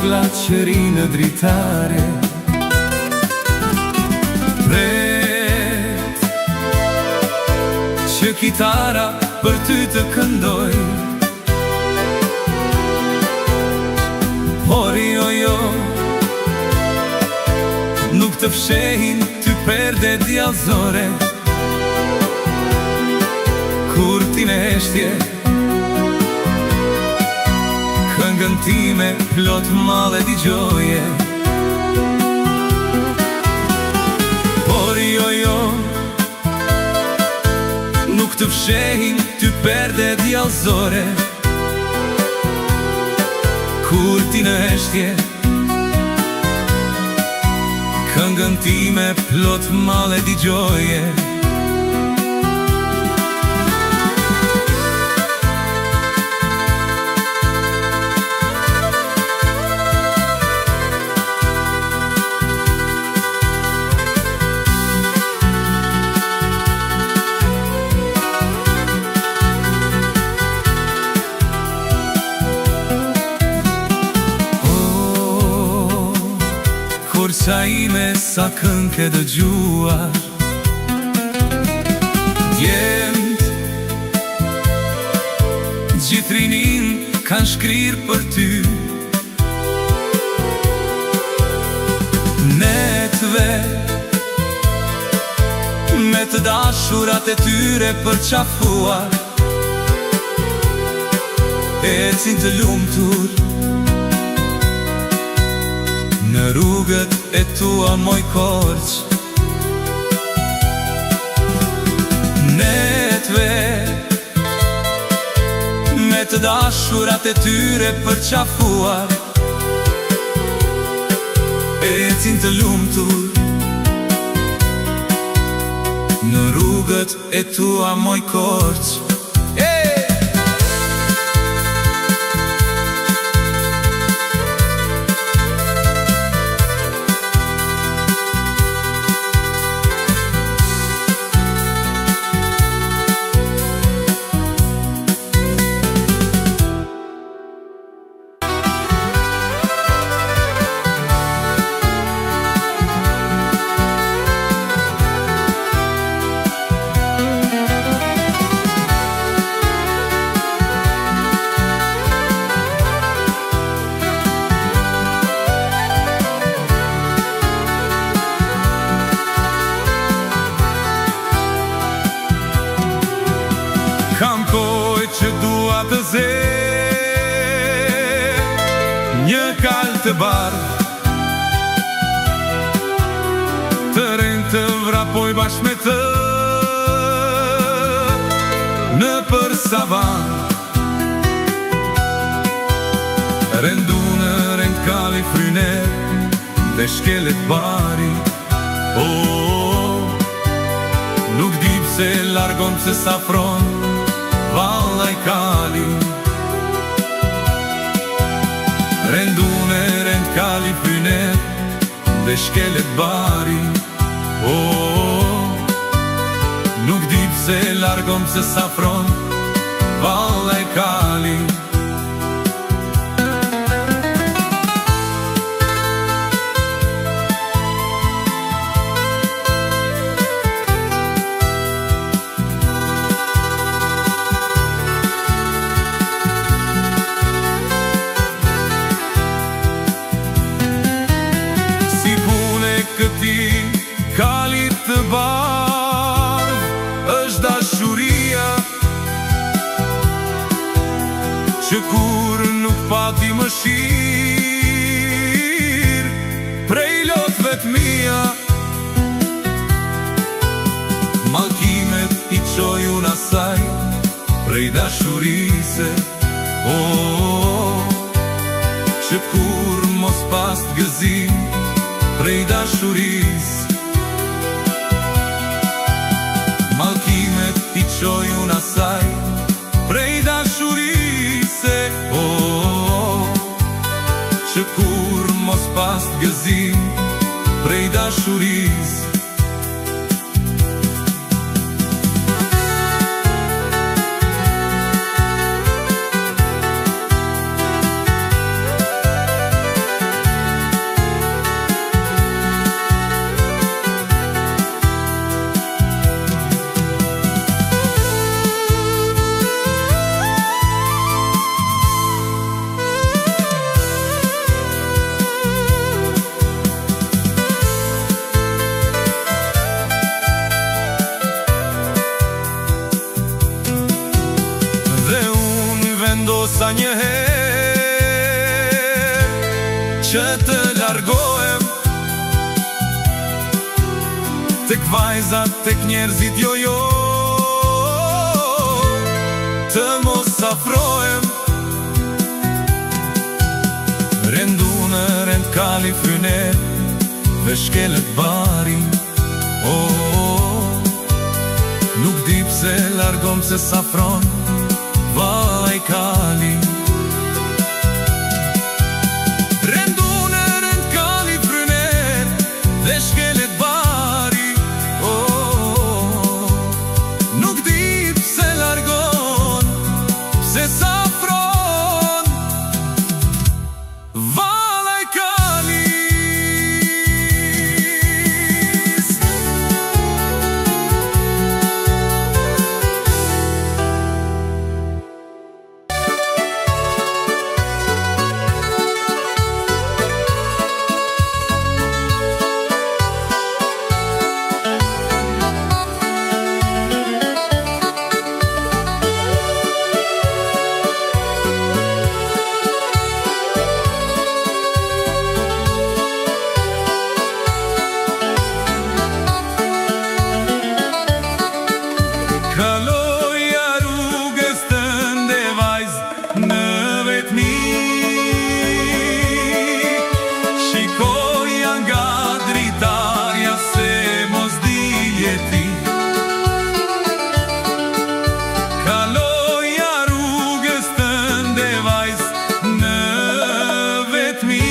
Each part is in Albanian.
vogla që rinë dritare. Pret që kitara për ty të këndoj, por jo, nuk të fshehin ty perde djallëzore. Kur ti me heshtje, këngën time plot male digjoje. Por jo, nuk të fshehin ty perde djallëzore. Kur ti në heshtje, këngën time plot male digjoje. Qa ime sa këngë ke dëgjuar, djemt gjithë rinin kanë shkrir për ty. Netve me të dashurat e tyre përqafuar, ecin të lumtur në rrugët e tua moj korç. Netve me të dashurat e tyre përqafuar, ecin të lumtur në rrugët e tua moj korç. Kam koj që dua të ze, një kalë të bardh, të rejnë të vrapoj bashkë me të në për savan. Rendu në rend kali fryner dhe shkelet bari. Nuk di pse largon pse safron valla i kali. Rendu në rend kali fryner dhe shkelet bari. Nuk di pse largon pse safron valla i kali. Këti kalit të bardh është dashuria që kur nuk pati më shir prej lotëve të mia. Mallkimet i qoj unë asaj prej dashurise, që kur mos pas të gëzim prej dashuris. Mallkimet i qoj unë asaj prej dashurise, që kur mos pas të gëzim prej dashuris. një herë që të largohem tek vajzat, tek njerëzit jo të mos afrohem. Rendu në rend kali fryner dhe shkelet bari. Nuk di pse largom se safron vaj kali. Rendu në rend kali fryner dhe shkelet bari. Nuk di pse largon se safron vaj kali. Kaloja rrugës tënde vajz në vetmi, shikoja nga dritarja se mos dilje ti. Kaloja rrugës tënde vajz në vetmi,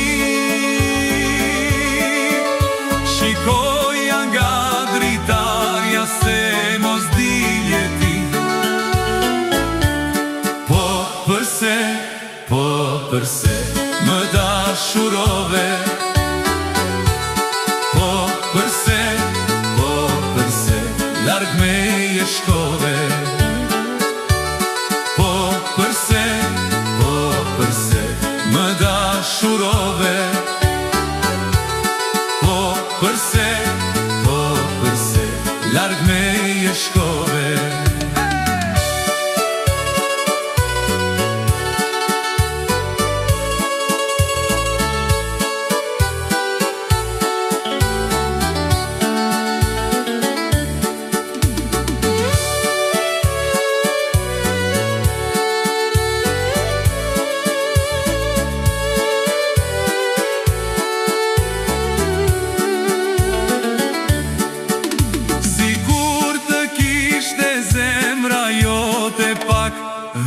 shikoja nga dritarja se mos dilje ti. Po përse më dashurove, po përse larg meje shkove. Po përse më dashurove, po përse larg meje shkove.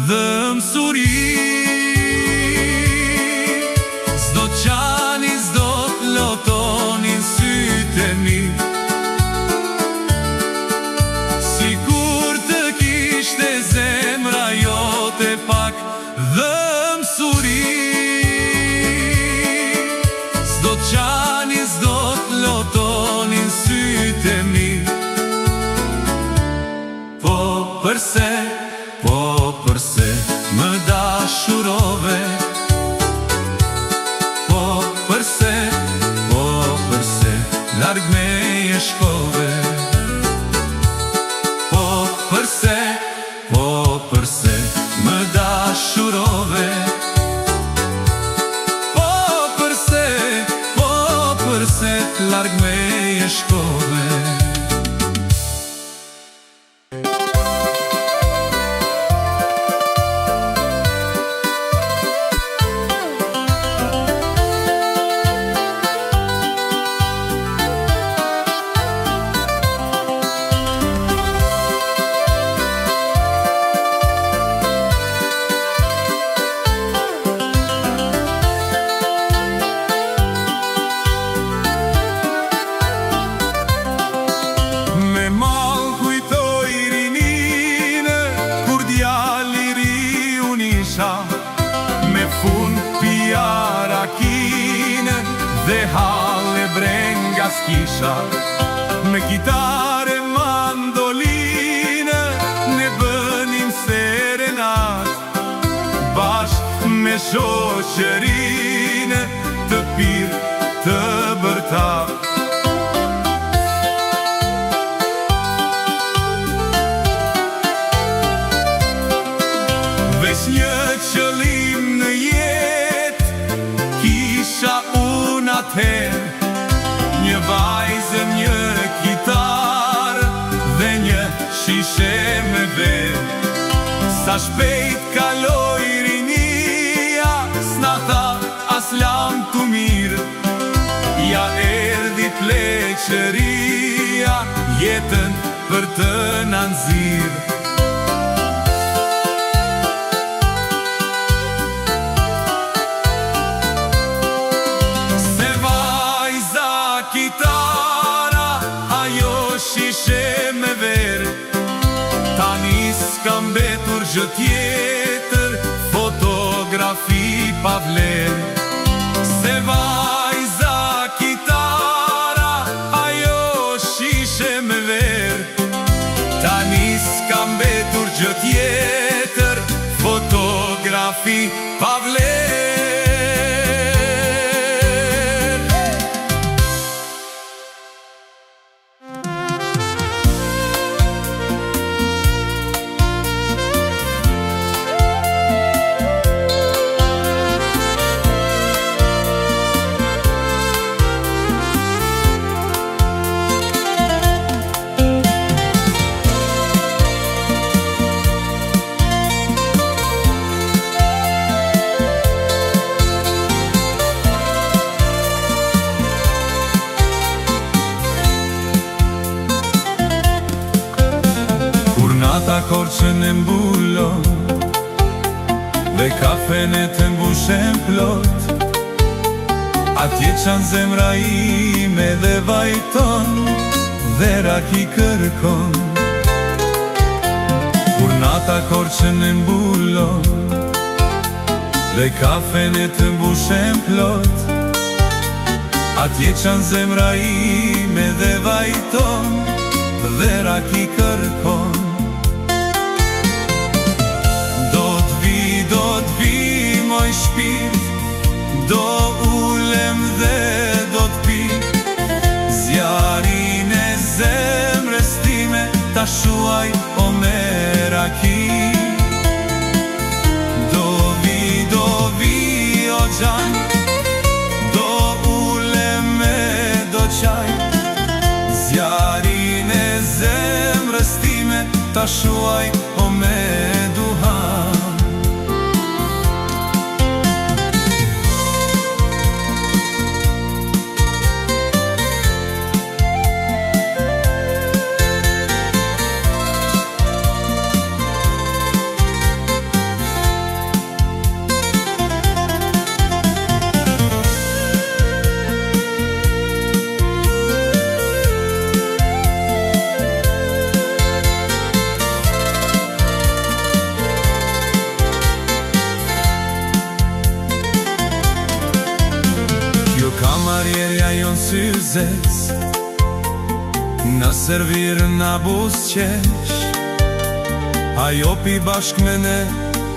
Dhe mësuri, s'do qani, s'do t'lotonin sytë e mi. Sikur të kishte zemra jote pak dhe mësuri, s'do qani, s'do t'lotonin sytë e mi. Po përse më dashurove, po përse larg meje shkove. Po përse më dashurove, po përse larg meje shkove. Me fund pjara kine dhe hale brenga s'kisha. Me kitare mandoline ne bënim serenat, bashk me shoqërine të pirë të bërtat. Veç një qëllim shoqëria jetën për të na nxirr. Se vajza kitara ajo shishe me verë, tani s'ka mbetur gjë tjetër, fotografi pa vlerë. Se vajza kitara ajo shishe me verë, tani s'ka mbetur gjë tjetër, fotografi pa vlerë. Nata korçën e mbulon dhe kafen e të mbushen plot, atje qan zemra ime dhe vajton, dhe raki kërkon. Kur nata korçën e mbulon dhe kafen e të mbushen plot, atje qan zemra ime dhe vajton, dhe raki kërkon. Moj shpirt, do ulem dhe do t'pi zjarin e zemrës time, ta shuaj o me raki. Do vi o gjan, do ulem e do qaj, zjarin e zemrës time, ta shuaj o me duhan. Kamarierja jon syzes, na servir na buzqesh, ajo pi bashk me ne,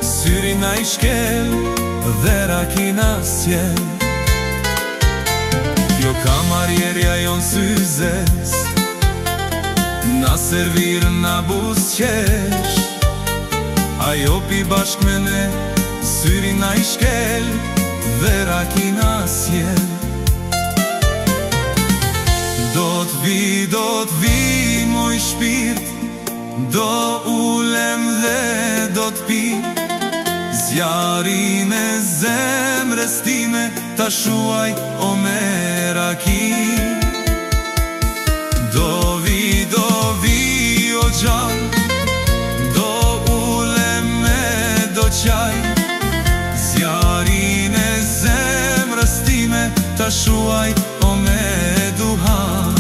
syri na i shkel, dhe rakina s'jel. Kjo kamarierja jon syzes, na servir na buzqesh, ajo pi bashk me ne, syri na i shkel, dhe rakina s'jel. Do t'vi moj shpirt, do ulem dhe do t'pi zjarin e zemrës time, ta shuaj o me raki. Do vi o gjan, do ulem e do qaj, zjarin e zemrës time, ta shuaj o me duhan.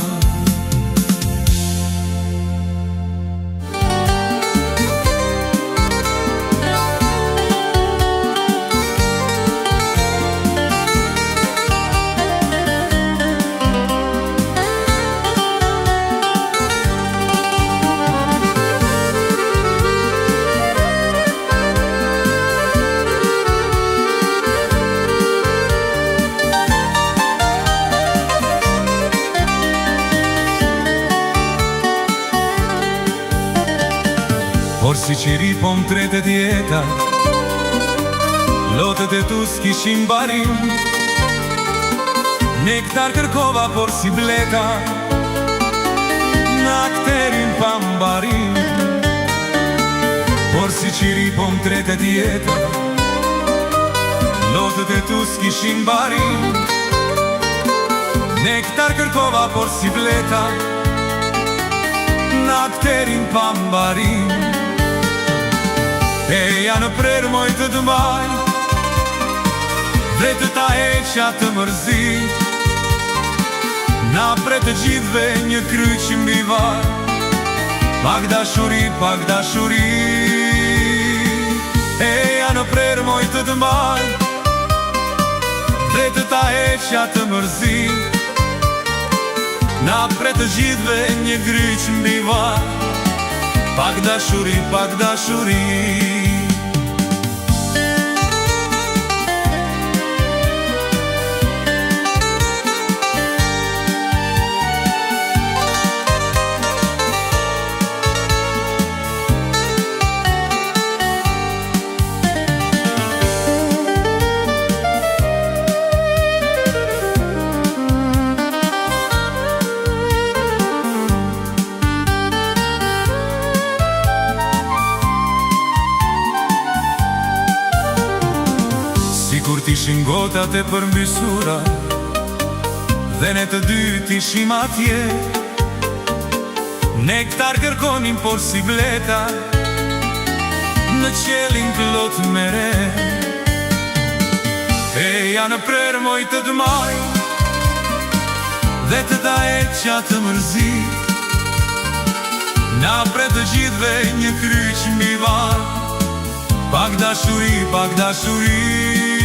Por si qiri po m'tretet jeta, lotet e tu s'kishin barim, nektar kërkova por si bleta, na akterin pa m'barim. Por si qiri po m'tretet jeta, lotet e tu s'kishin barim, Nektar kërkova por si bleta Në akterin pambarin E janë prerë moj të dëmaj Dhe të ta heqa të mërzit Na pre të gjithve një kryq mbi var Pak dashuri, pak dashuri E janë prerë moj të dëmaj Dhe të ta heqa të mërzit Na pre të gjithve një kryq mbi var Pak dashuri, pak dashuri Kur t'ishin gotat e përmbysura Dhe ne të dy t'ishim atje Nektar kërkonim por si bleta Në qelin plot mere E janë prerë moj të dëmaj Dhe të ta heqa të mërzit Na pre të gjithve një kryq mbi var Pak dashuri, pak dashuri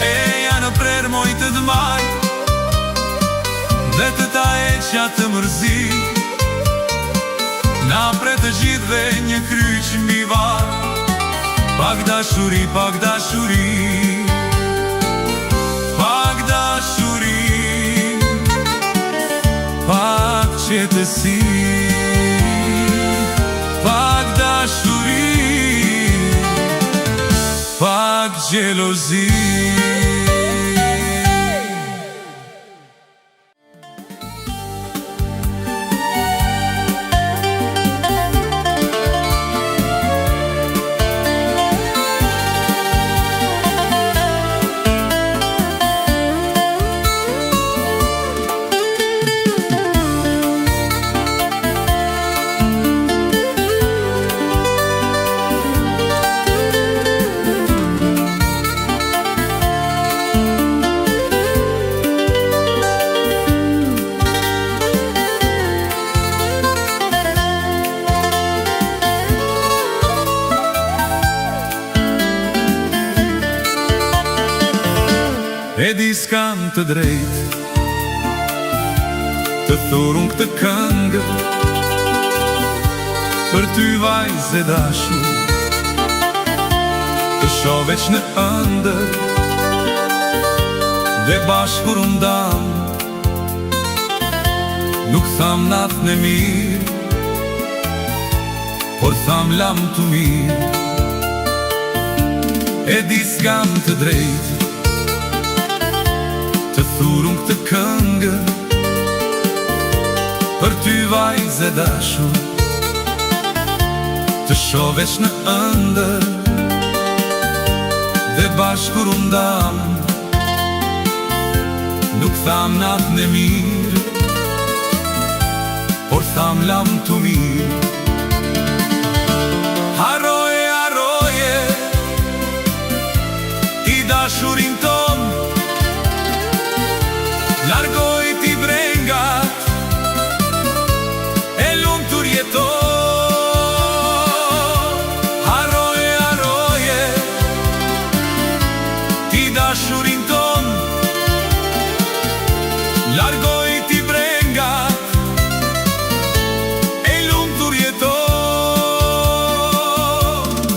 E janë prerë moj të dëmaj Dhe të ta heqa të mërzit Na pre të gjithve një kryq mbi var Pak dashuri, pak dashuri Pak dashuri Pak qetësi Pak dashuri Pak gjelozi E di s'kam të drejt Të thurun këtë këngë Për ty vajzë e dashur Të shoh veç në ëndër Dhe bashkur ndam Nuk tham natën e mirë Por tham lam të mirë E di s'kam të drejt Të thurun këtë këngë Për ty vajzë e dashur Të shoh veç në ëndër Dhe bashkur ndam Nuk tham natën e mirë Por tham lam të mirë Haroje, haroje I dashurin ton Largoj t'i brengat E lumë të rjeton Haroje, haroje T'i dashurin ton Largoj t'i brengat E lumë të rjeton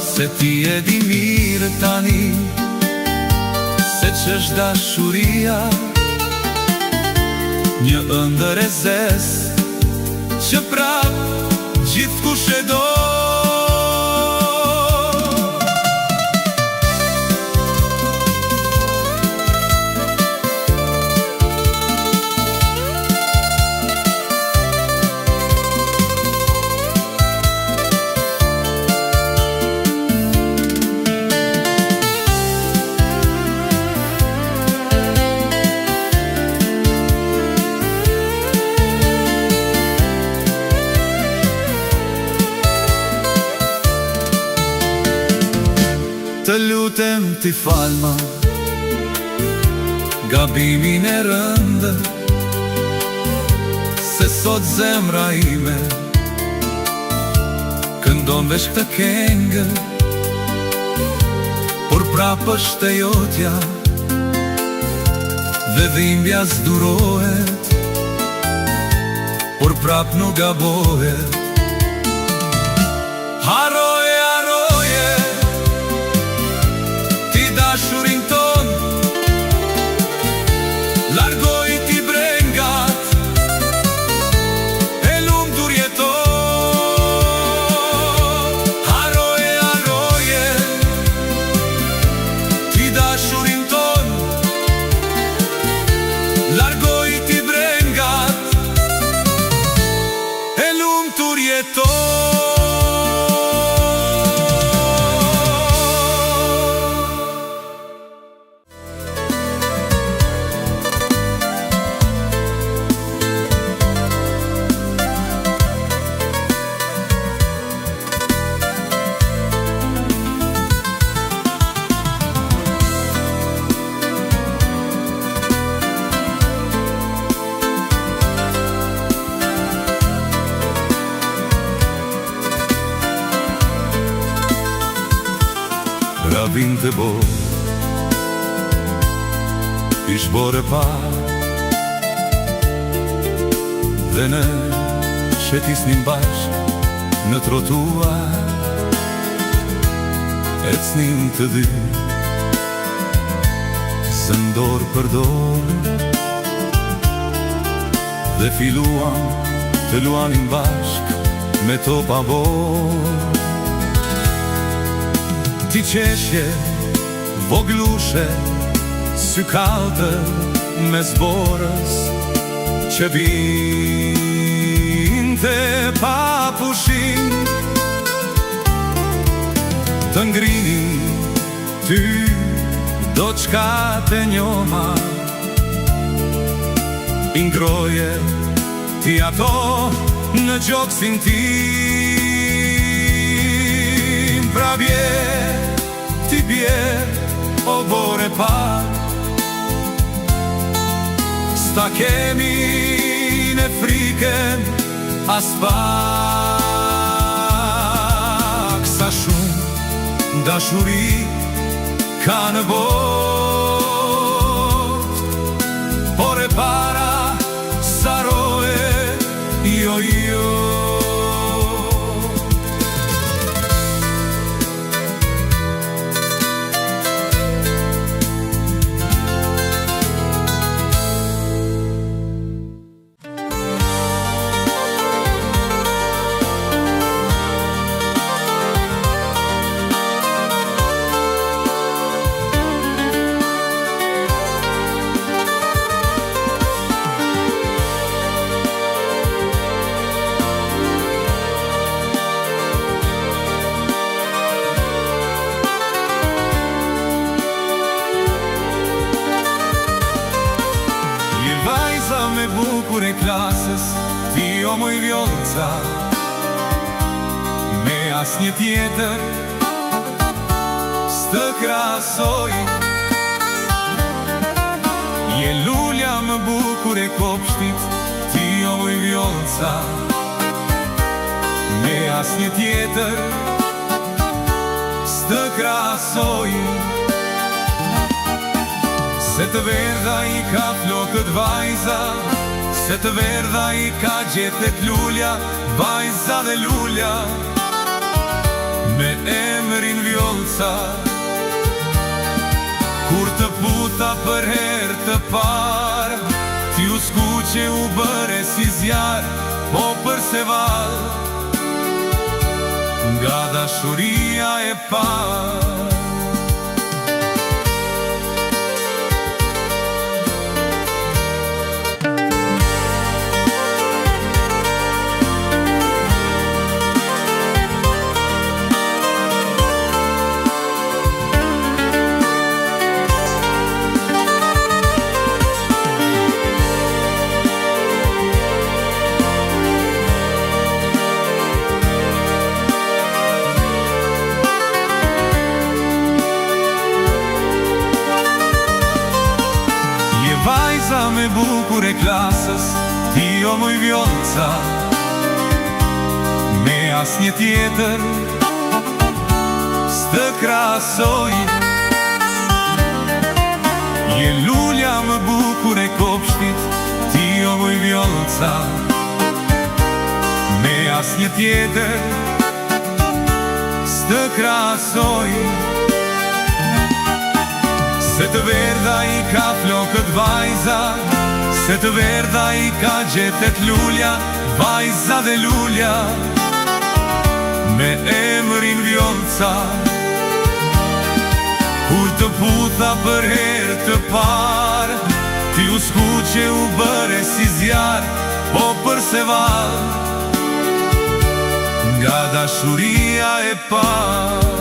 Se ti e di mirë tani Se q'është dashuria Një ëndër e zes Që prap gjithkush e do lutem ti falma gabimin e rëndë, se sot zemra ime këndon vesh këtë kengë, por prapë është e jotja dhe dhimbja s'durohet, por prapë nuk gabohet. Haroje, haroje, ti dashurin ton, largoj ti brengat, e lumtur jeton. Haroje, haroje, ti dashurin ton, largoj ti brengat, e lumtur jeton. Ravin të bo, ish bore pa, dhe në shetisnin bashk në trotuar, ecnim të dy, zëndor për dorë, dhe filuam të luanin bashk me topa borë. Ti qeshje, voglushe, sy kaltër me zborës, që binte pa pushim, të ngrini ty do qka të njoma, ingroje ti ato në gjoksin tim, pra bje ti bje, o bore pa, sta kemi në friken as pak, sa shumë dashuri ka në bot, por e para sa roje jo jo. Me bukur e klasës, ti o moj vjolca, me as një tjetër s'të krasoj. Je lulja më bukur e kopshtit, ti o moj vjolca, me as një tjetër s'të krasoj. Se të verdha i ka flokët vajza, se të verdha i ka gjethet lulja, vajza dhe lulja, me emrin vjolca. Kur të puta për her të par, ti u skuqe u bëre si zjar, po përse val, nga dashuria e par. bukur e klasës, ti o moj vjollca, me as një tjetër s'të krasoj. Je lulja më bukur e kopshtit, ti o moj vjollca, me as një tjetër s'të krasoj. Se të verdha i ka flokët vajza, se të verdha i ka gjetet lulja, vajza dhe lulja, me emrin vjollca. Kur të putha për herë të parë, ti u skuqe u bëre si zjarë, po përse valë, nga dashuria e parë.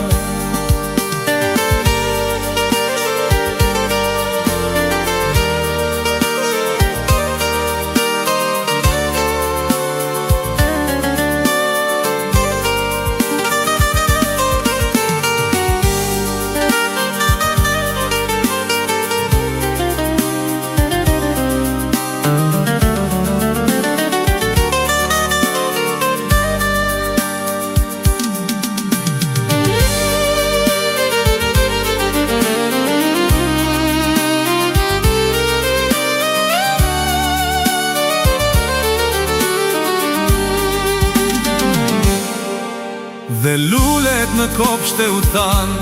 Dhe lulet në kopsht e u thanë,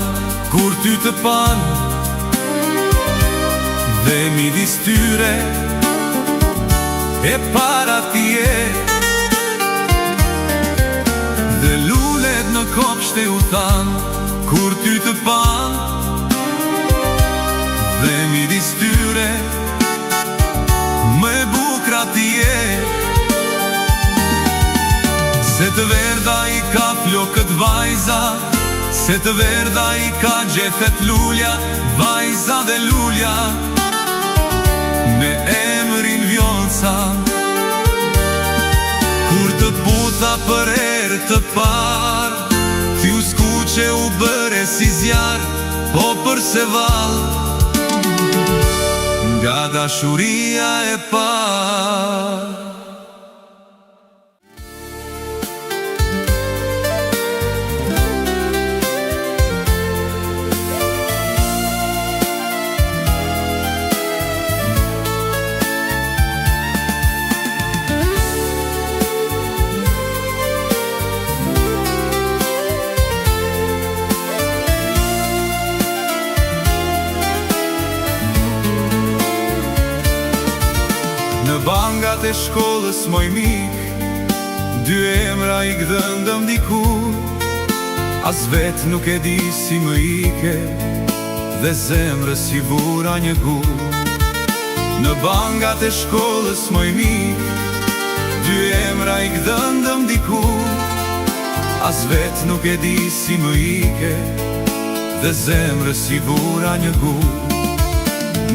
kur ty të panë, dhe midis tyre e para tje. Dhe lulet në kopsht e u thanë, kur ty të panë, dhe midis tyre më bukra tje. Se të verdha i ka flokët vajza, se të verdha i ka gjethet lulja, vajza dhe lulja, me emrin vjollca. Kur të putha për herë të parë, ti u skuqe u bëre si zjarë, po përse valë, nga dashuria e parë. Në bangat e shkollës moj mik, dy emra i gdhëndëm dikur, as vet nuk e di si më ike, dhe zemrës si vura një gur. Në bangat e shkollës moj mik, dy emra i gdhëndëm dikur, as vet nuk e di si më ike, dhe zemrës si vura një gur.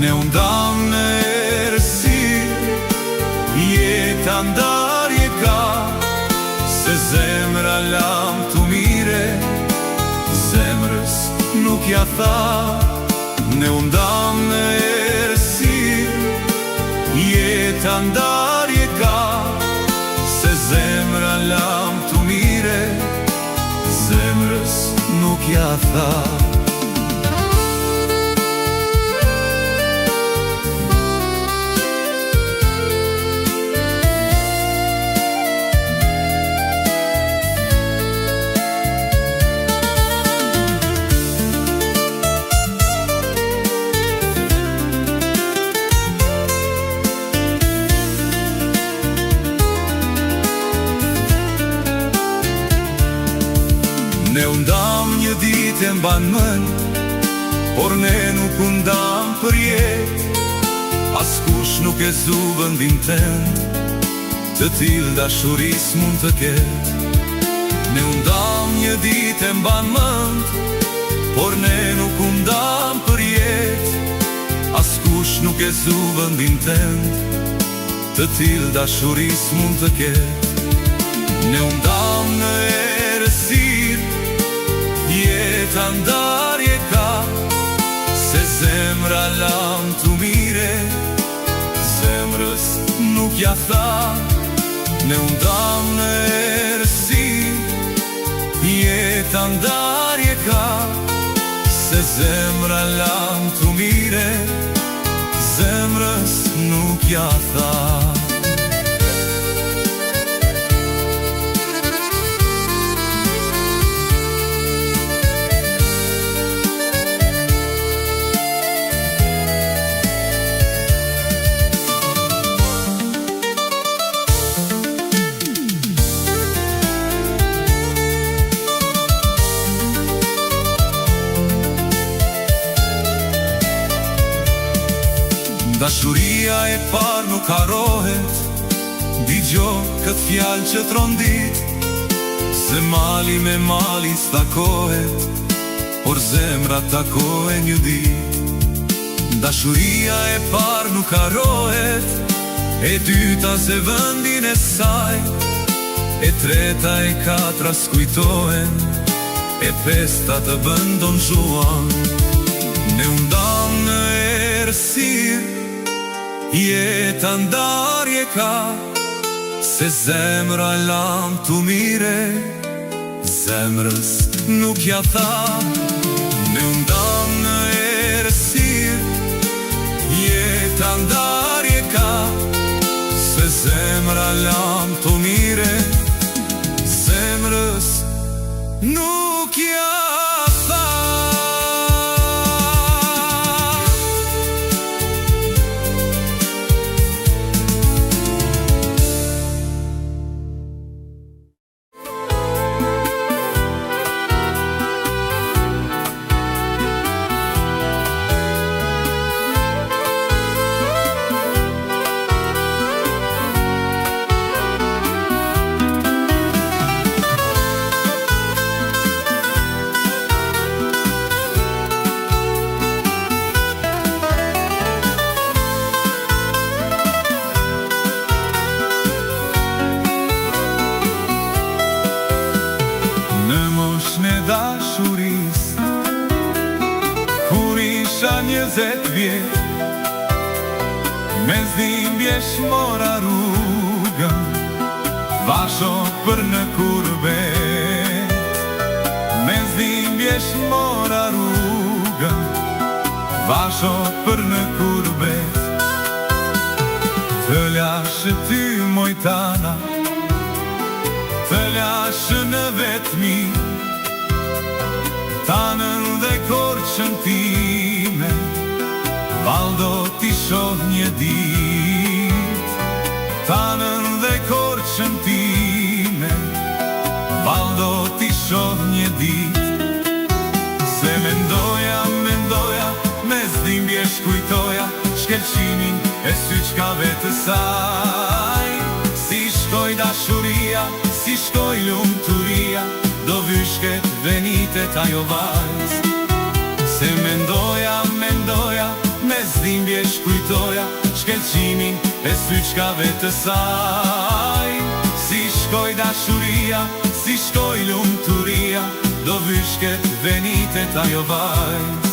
Ne undam në erësir, jeta ndarje ka, se zemra lam të mire, zemrës nuk ja tha. Ne undam në erësir, jeta ndarje ka, se zemra lam të mire, zemrës nuk ja tha. Ne undam një dit e mban mën, por ne nuk undam për jet, askush nuk e zu vëndin tënd, të til dashuris mund të ket. Ne undam një dit e mban mën, por ne nuk undam për jet, askush nuk e zu vëndin tënd, të til dashuris mund të ket. Ne undam në erësir, jeta ndarje ka, se zemra lam të mire, zemrës ja tha, ne undam në erësi, jeta ndarje ka, se zemra lam të mire, zemrës nuk ja tha. Dashuria e par nuk harohet, digjo këtë fjalë që trondit, se mali me mali stakohet, por zemra takohen një dit. Dashuria e par nuk harohet, e dyta se vëndin e saj, e treta e katra skujtohen, e pesta të bëndon zhuan. Ne undam në erësir, jeta ndarje ka, se zemra lam të mire, zemrës nuk ja tha. Ne undam në erësir, jeta ndarje ka, se zemra lam të mire, zemrës nuk ja tha. Dashuris, kur isha 20 vjet, me zdhimbjesh mora rrugën, vasho për në kurbet. Me zdhimbjesh mora rrugën, vasho për në kurbet. Të lashë ty mojtana, të lashë në vetmi, tanën dhe korçën time, valdo t'i shoh një dit. Tanën dhe korçën time, valdo t'i shoh një dit. Se mendoja, me zdhimbje shkujtoja, shkelqimin e syçkave të saj. Si shkoj dashuria, si shkoj lumturia, do vyshket venitet ajo vajz. Se mendoja, me zdhimbje shkujtoja, shkelqimin e syçkave të saj. Si shkoj dashuria, si shkoj lumturia, do vyshket venitet ajo vajz.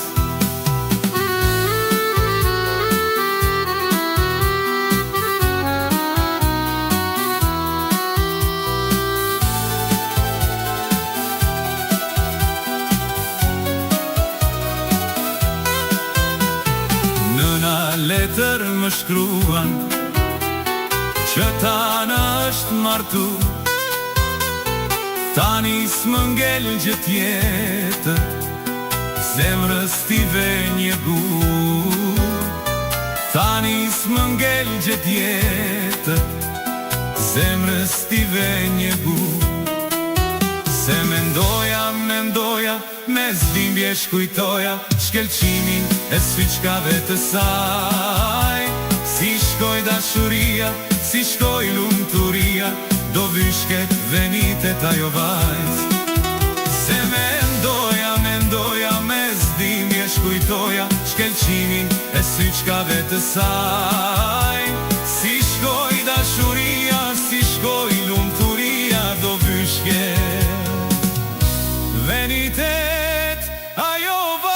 Letër më shkruan, që tana është martu, tani s'më ngel gjë tjetër, zemrës t'i ve një gur. Tani s'më ngel gjë tjetër, zemrës t'i ve një gur. Se mendoja, me zdhimbje shkujtoja, shkelqimin e syçkave të saj. Si shkoj dashuria, si shkoj lumturia, do vyshket venitet ajo vajz. Se mendoja, me zdhimbje shkujtoja, shkelqimin e syçkave të saj. Si shkoj dashuria, si shkoj lumturia, do vyshket venitet ajo vajz.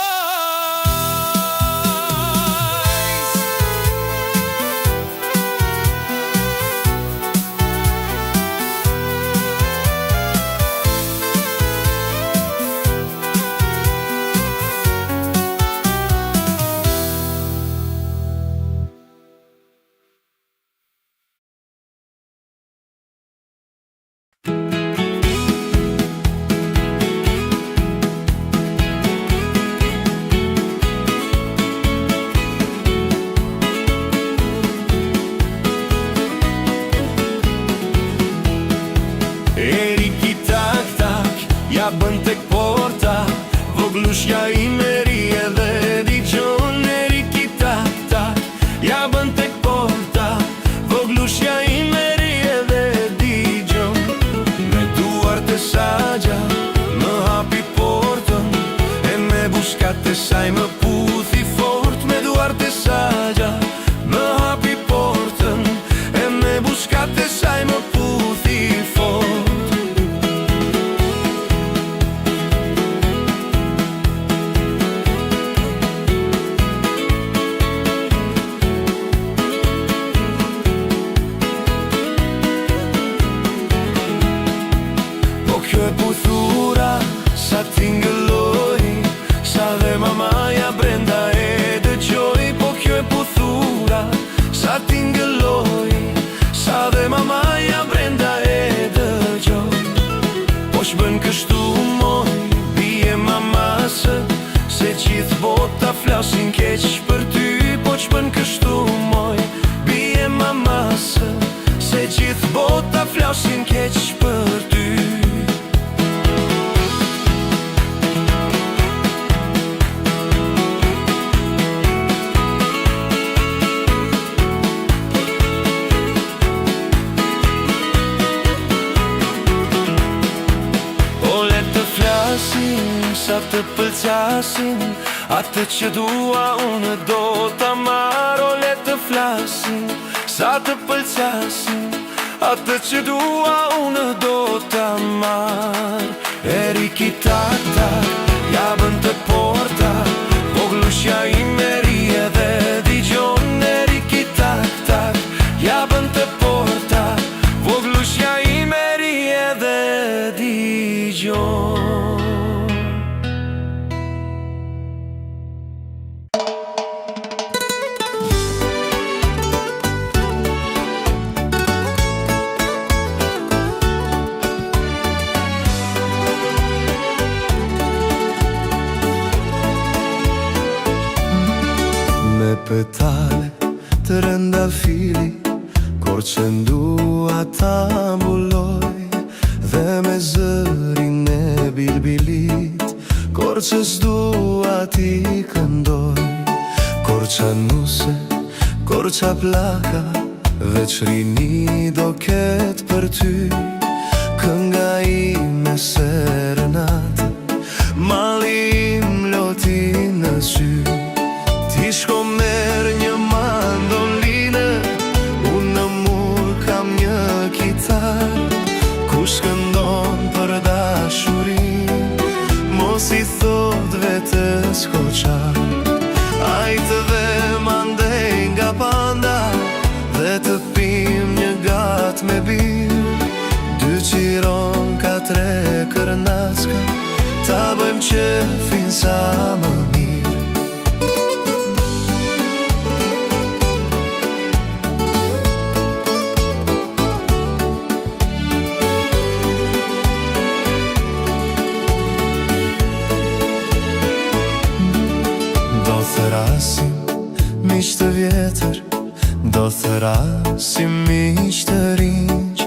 bën tek porta, voglushja ime ri edhe digjon e ri kitak-tak. Ja bën tek porta, voglushja ime ri edhe digjon. Me duart e sagja më hapi portën, e me buskat e saj më puthi fort. Me duart e sagja më hapi portën, e me buskat e saj më puthi fort. Kjo e puthura, sa t'ingëlloj, sa dhe mamaja brenda e dëgjoj. Po kjo e puthura, sa t'ingëlloj, sa dhe mamaja brenda e dëgjoj. Po shbën kështu moj, bie mamasë, se gjithë bota flasin keq për ty. Po shbën kështu moj, bie mamasë, se gjithë bota flasin keq për ty. Sa të pëlqasin, atë që dua unë do t'a marr. O le të flasin, sa të pëlqasin, atë që dua unë do t'a marr. E ri kitak-tak, ja bën të porta, voglushja ime ri edhe digjon. E ri kitak-tak, ja bën të porta, voglushja ime ri edhe digjon. Me petale të rënda fili, kur që ndua ta mbuloj, dhe me zërin e bilbilit, kur që s'dua ti këndoj. Kur qa nuse, kur qa plaka, veç rini do ket për ty. Kënga ime serenate, mali im loti në sy. Ti shko merë një mandolinë, unë në mur kam një kitar. Kush këndon për dashurin, mos i thot vetës koqar. Ajtë dhe mandej nga panda, dhe të pim një gat me bir. 2 qiron, 4 kërnaska, ta bëjmë qefin sa më mirë. Thërasim miq të vjetër, do thërasim miq të rinj.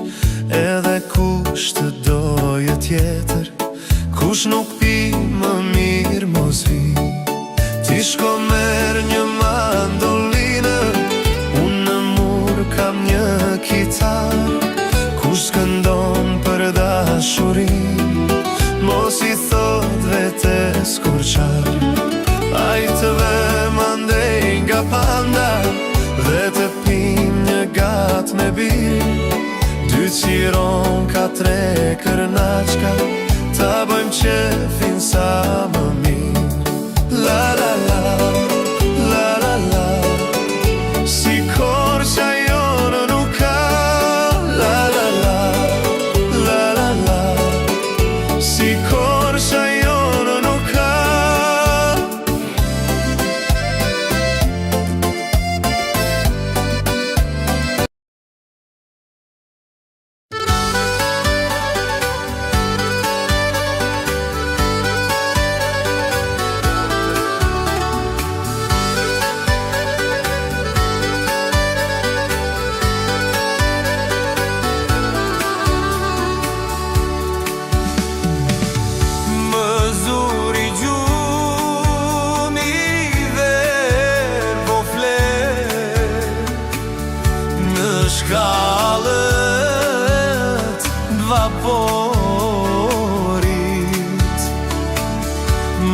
Edhe kush të dojë tjetër, kush nuk pi më mirë mos vi. Ti shko merë një mandolinë, unë në mur kam një kitar. Kush këndon për dashurin, mos i thot vetes kurqar. Ajtë dhe mandej nga panda, dhe të pim një gat me bir. 2 qiron, 4 kërnaqka, ta bëjmë qefin sa më mirë. La la la, la la la, si korqa jonë nuk ka. La la la, la la la, si korqa jonë nuk ka. vaporit.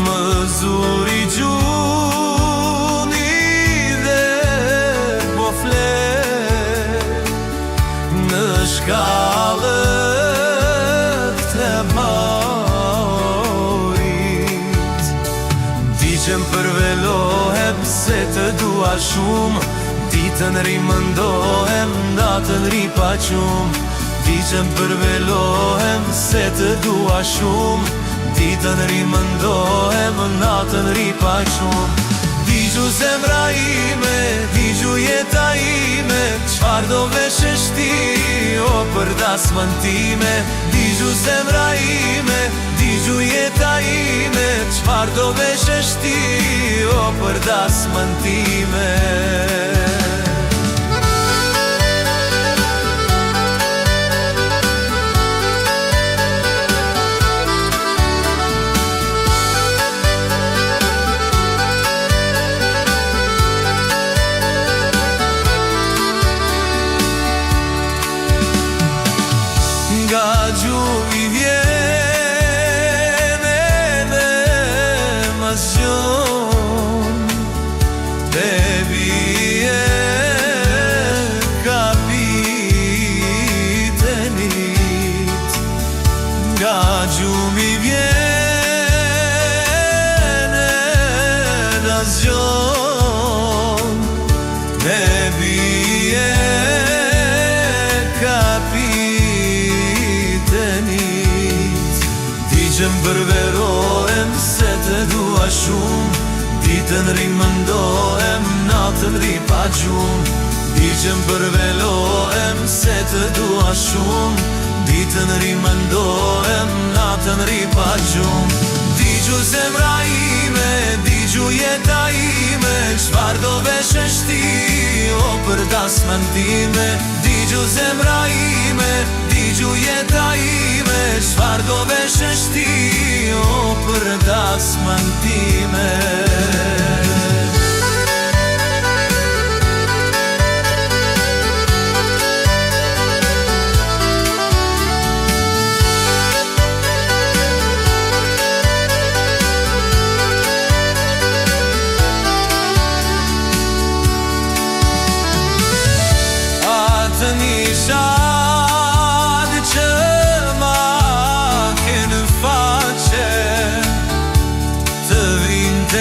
Më zuri gjuni dhe po flet në shkallët të maurit. Diqen përvelohem se të dua shumë, ditën rimëndohem, natën ri pa qumë. Diqen përvelohem se të dua shumë, ditën rimëndohem, natën ri pa qumë. Digju zemra ime, digju jeta ime, qfar do veshesh ti, o për dasmën time. Digju zemra ime, digju jeta ime, qfar do veshesh ti, o për dasmën time. Nga gjumi vjene dhe mas gjon, dhe bie kapitenit. Nga gjumi vjene mas gjon, dhe bie Diqen përverohem se të dua shumë, ditën rimëndohem, natën ri pa gjumë. Diqen përvelohem se të dua shumë, ditën rimëndohem, natën ri pa gjumë. Digju zemra ime, digju jeta ime, qfar do veshesh ti, o për dasmën time. Digju zemra ime, digju jeta ime, qfar do veshesh ti, o për dasmën time. Atë nishad që ma ke në faqe, të vintera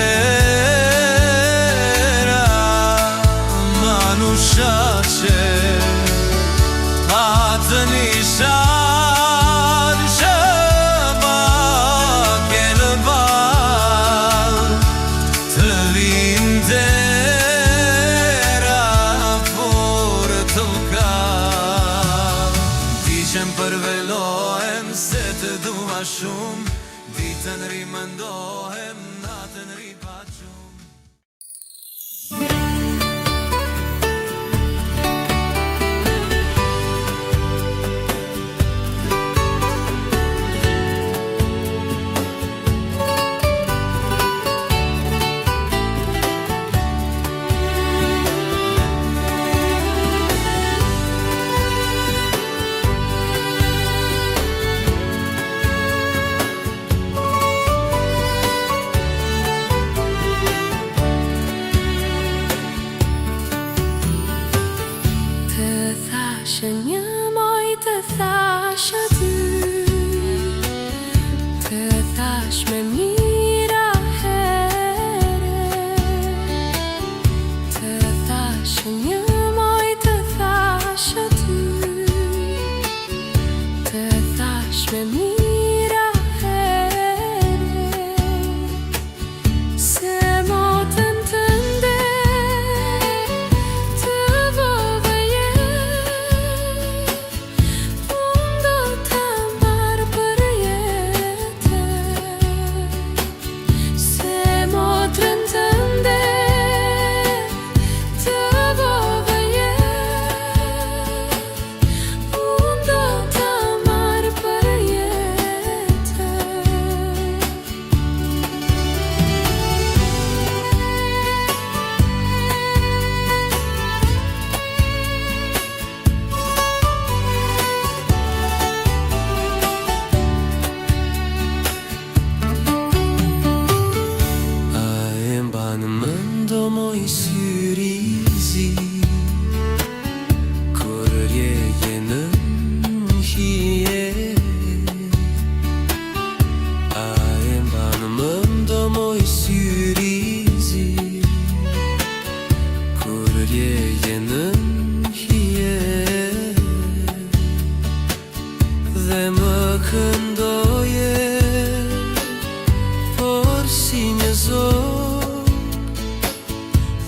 ma nu shaqe. Atë nishad që ma ke në bal, të vintera por të lkal. Diqen përvelohem se të dua shumë, ditën rimëndohem, natën ri pa qumë. Një moj të thash aty, të thash me mira here, të thash një moj të thash aty, të thash me mira here, se motën tënde të vogël dhe më këndoje, por si një zor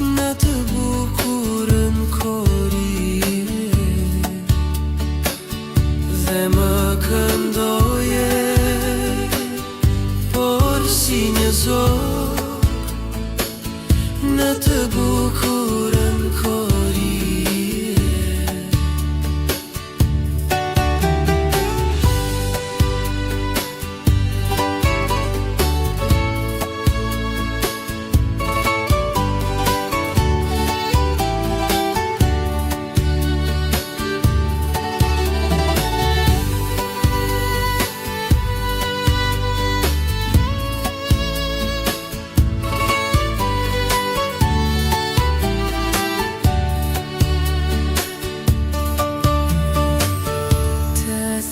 në të bukurën korije, dhe më këndoje, por si një zor në të bukurën korije.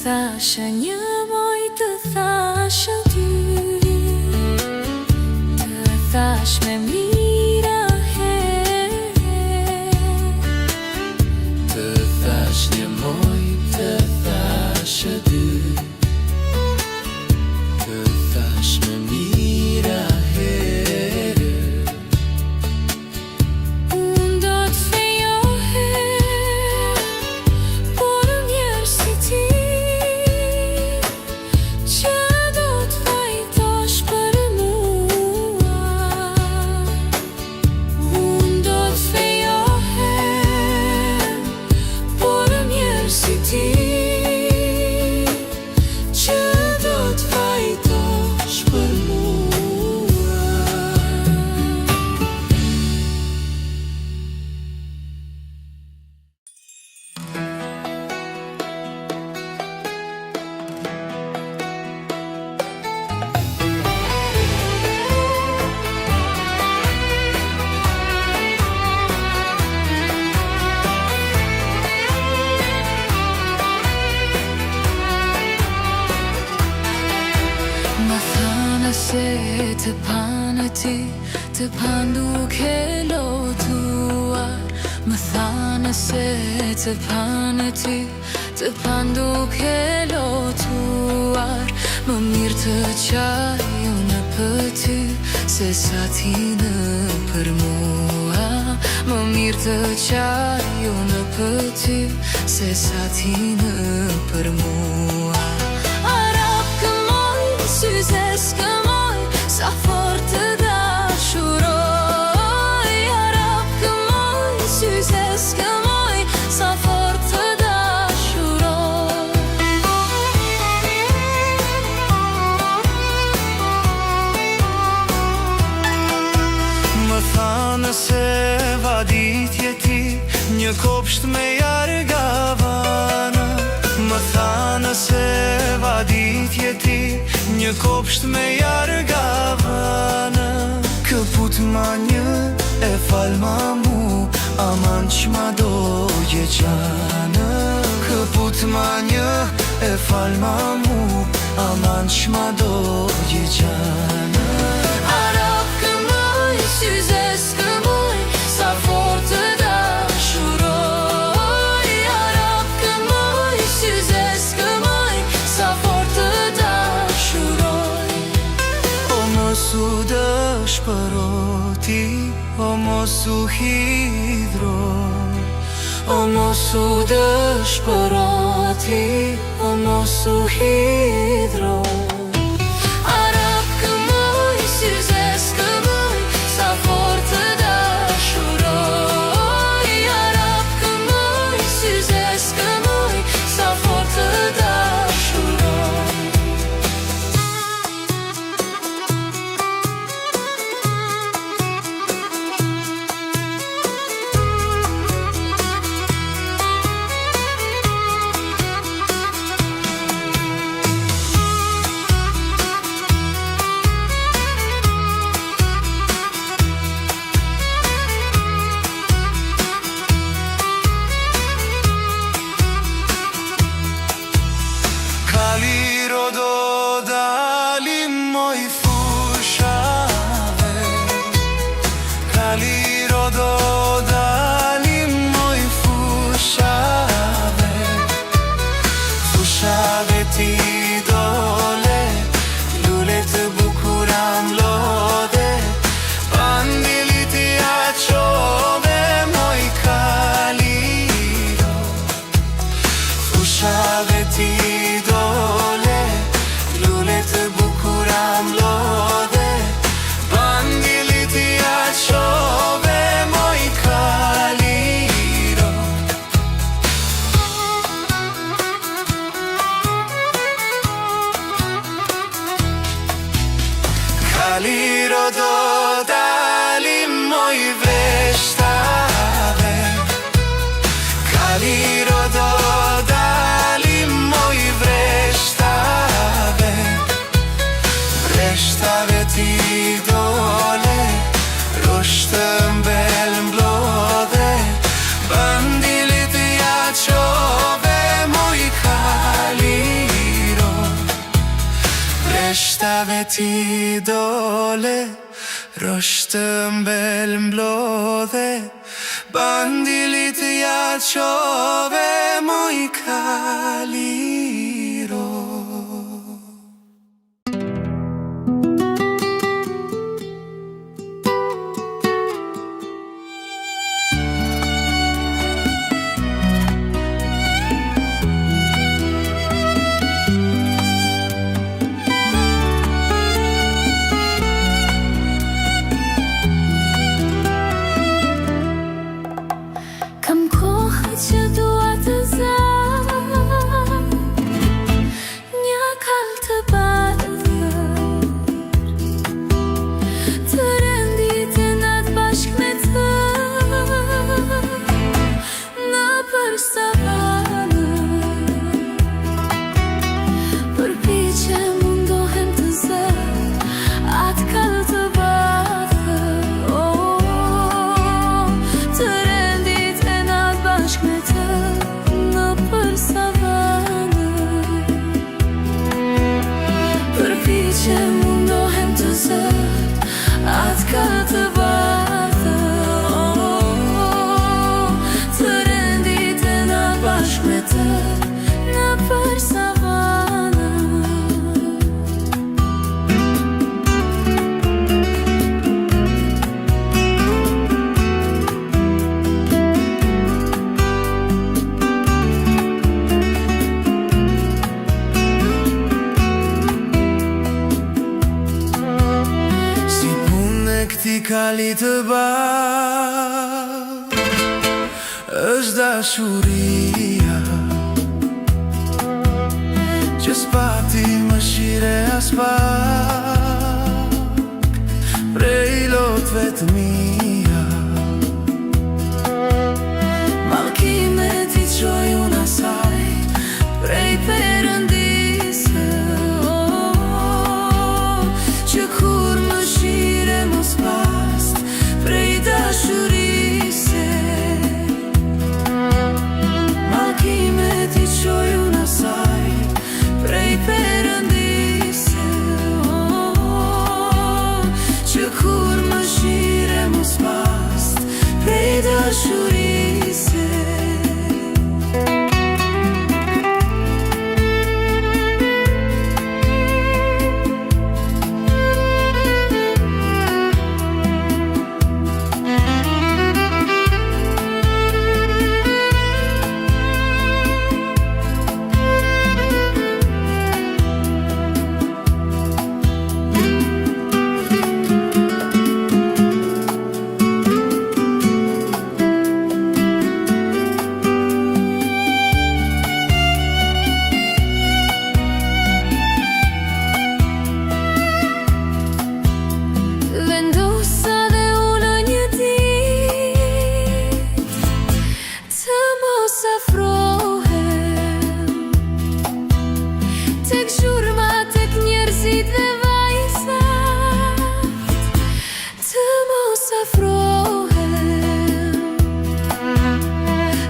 Thashë një moj, të thashë ty, të thash me mira herë. Të thash një moj, të thash dy, të thash me mira herë. Unë do të fejohem, por njerë si ti, që do të fajtosh për mua. Unë do të fejohem, por njerë si ti, që do të fajtosh për mua. Më thanë se të panë ti, të panë duke lotuar. Më thanë se të panë ti, të panë duke lotuar. Më mirë të qaju në për ty, se sa ti në për mua. Më mirë të qaju në për ty, se sa ti në për mua. Syzes këmoj, sa fort të dashuroj. Arap këmoj, syzes këmoj, sa fort të dashuroj. Më thanë se vaditje ti, një kopsht me jargavana. Më thanë se vaditje ti, një kopsht me jargavana. Këput ma një e fal ma mu, aman që ma doje qanë. Këput ma një e fal ma mu, aman që ma doje qanë. Arap këmoj, syzes këmoj, sa fort të dashuroj. Arap këmoj, syzes këmoj, sa fort të dashuroj. O mos u dëshpëroti, o mos u hidro. O mos u dëshpëroti, o mos u hidro. Arap këmoj, syzes këmoj, sa fort të dashuroj. Arap këmoj, syzes këmoj, sa fort të dashuroj. Fushave ti dole, lule të bukura mlodhe, pandilit i aqove moj kaliro. Fushave ti dole, lule të bukura mlodhe, pandilit i aqove moj kaliro. Kaliro do dalim moj veçtave, Kaliro do dalim moj veçtave, veçtave ti dole, roshtë mbel mblodhe, bandilit ja qove moj kaliro. Veçtave ti dole, roshtë mbel mblodhe, bandilit ja qove moj kaliro. Kam kohë që dua të zaj, një kall të bardhër, të rendit e natë bashk me të, në për savanë. Përpiqe mundohem të zaj, atë kall të bardhër, të rendit e natë bashk me të, në për savanë. Përpiqe mundohem të zaj, atë kall të bardhër, të rendit e natë bashk me të, në për savanë. Si punë e këti kali të bardh, është dashuria që s'pati mëshire as pak prej lotëve të mia. Mallkime ti qoj unë asaj, prej Perëndisë, që kur mëshire mos past, prej dashurisë. Mallkime ti qoj unë asaj, prej Perëndisë, që kur mëshire mos past, prej dashurisë. Vendosa dhe unë një ditë, të mos afrohem tek zhurma, tek njerëzit dhe vajzat, të mos afrohem.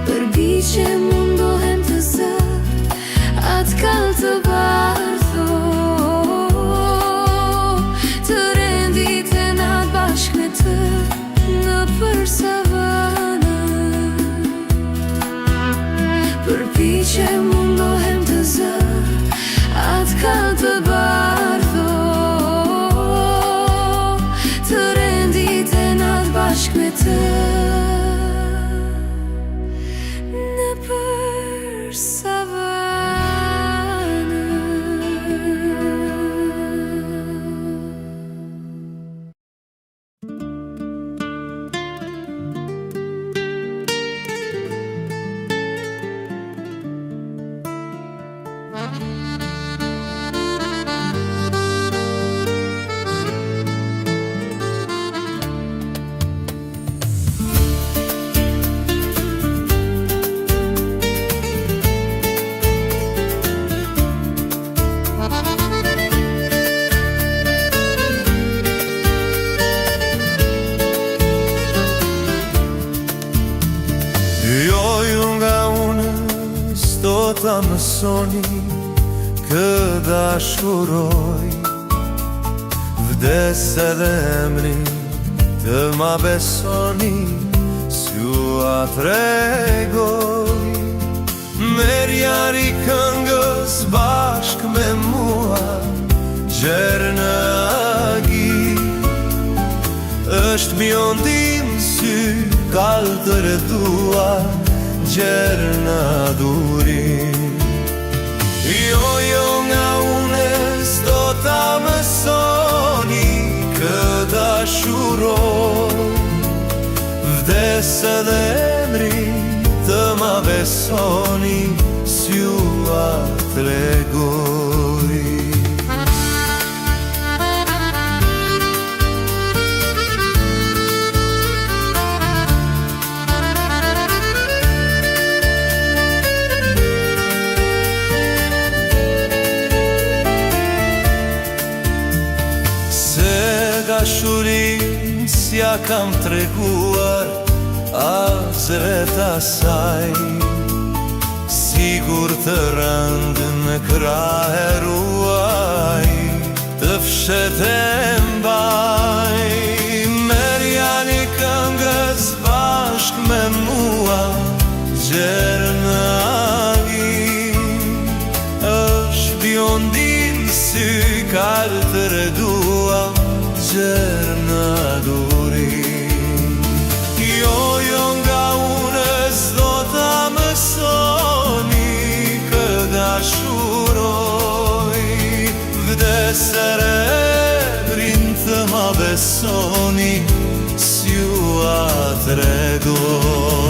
Përpiqe mundohem të zë, atë kall të bardhë, të rendit e natë bashk me të, në për savanë. Përpiqe mundohem të zë, mësoni kë dashuroj, vdes edhe emrin të ma besoni, s'ju a tregoj. Merjari këngës bashk me mua, gjerë në agi, është bjondim sy kaltër dua, gjerë në durim. Jo nga une s'do ta mësoni kë dashuroj, vdes edhe emrin të ma besoni, s'ju a tregoj. Se dashurin s'ja kam treguar asve t'asaj, sigur të rëndë në krahe ruaj, të fshet e mbaj. Merja një këngës bashk me mua, gjerë në agi, është bjondin sy kaltër dua, gjerë në durim. Jo nga une s'do ta mësoni kë dashuroj, vdes edhe emrin të ma besoni, s'ju a tregoj.